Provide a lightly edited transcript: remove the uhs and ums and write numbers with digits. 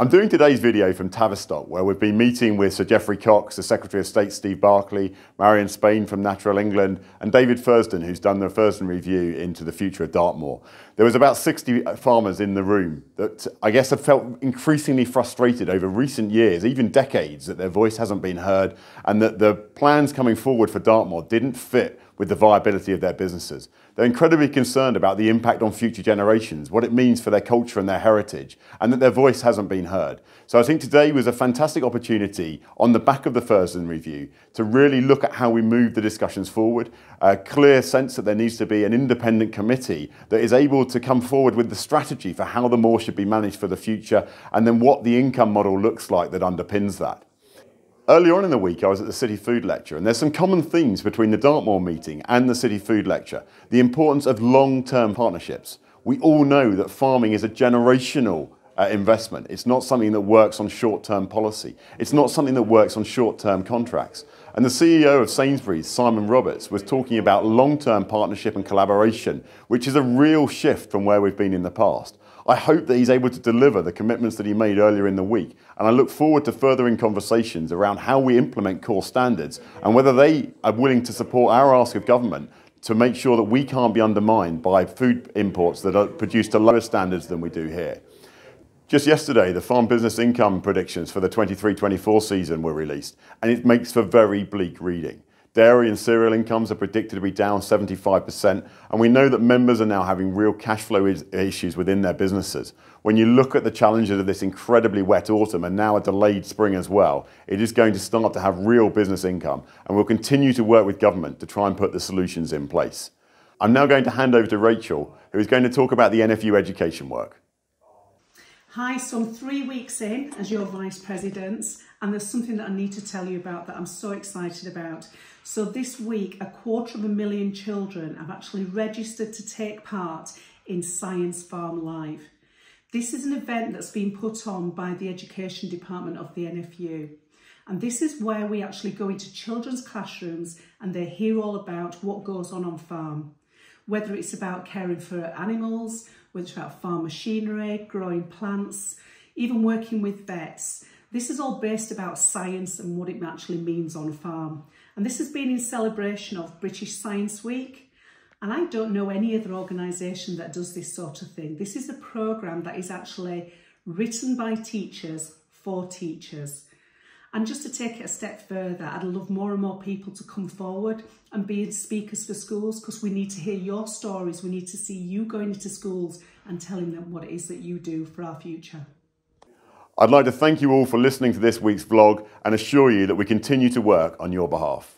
I'm doing today's video from Tavistock, where we've been meeting with Sir Geoffrey Cox, the Secretary of State Steve Barclay, Marion Spain from Natural England, and David Fursden, who's done the Fursden review into the future of Dartmoor. There was about 60 farmers in the room that I guess have felt increasingly frustrated over recent years, even decades, that their voice hasn't been heard and that the plans coming forward for Dartmoor didn't fit with the viability of their businesses. They're incredibly concerned about the impact on future generations, what it means for their culture and their heritage, and that their voice hasn't been heard. So I think today was a fantastic opportunity on the back of the Fursden review to really look at how we move the discussions forward, a clear sense that there needs to be an independent committee that is able to come forward with the strategy for how the moor should be managed for the future, and then what the income model looks like that underpins that. Earlier on in the week, I was at the City Food Lecture, and there's some common themes between the Dartmoor meeting and the City Food Lecture. The importance of long-term partnerships. We all know that farming is a generational investment. It's not something that works on short-term policy. It's not something that works on short-term contracts. And the CEO of Sainsbury's, Simon Roberts, was talking about long-term partnership and collaboration, which is a real shift from where we've been in the past. I hope that he's able to deliver the commitments that he made earlier in the week, and I look forward to furthering conversations around how we implement core standards and whether they are willing to support our ask of government to make sure that we can't be undermined by food imports that are produced to lower standards than we do here. Just yesterday, the farm business income predictions for the 23-24 season were released, and it makes for very bleak reading. Dairy and cereal incomes are predicted to be down 75%, and we know that members are now having real cash flow issues within their businesses. When you look at the challenges of this incredibly wet autumn and now a delayed spring as well, it is going to start to have real business income, and we'll continue to work with government to try and put the solutions in place. I'm now going to hand over to Rachel, who is going to talk about the NFU education work. Hi, so I'm 3 weeks in as your Vice President, and there's something that I need to tell you about that I'm so excited about. So this week, 250,000 children have actually registered to take part in Science Farm Live. This is an event that's been put on by the Education Department of the NFU. And this is where we actually go into children's classrooms and they hear all about what goes on farm. Whether it's about caring for animals, whether it's about farm machinery, growing plants, even working with vets. This is all based about science and what it actually means on farm. And this has been in celebration of British Science Week. And I don't know any other organisation that does this sort of thing. This is a programme that is actually written by teachers for teachers. And just to take it a step further, I'd love more and more people to come forward and be speakers for schools, because we need to hear your stories. We need to see you going into schools and telling them what it is that you do for our future. I'd like to thank you all for listening to this week's vlog and assure you that we continue to work on your behalf.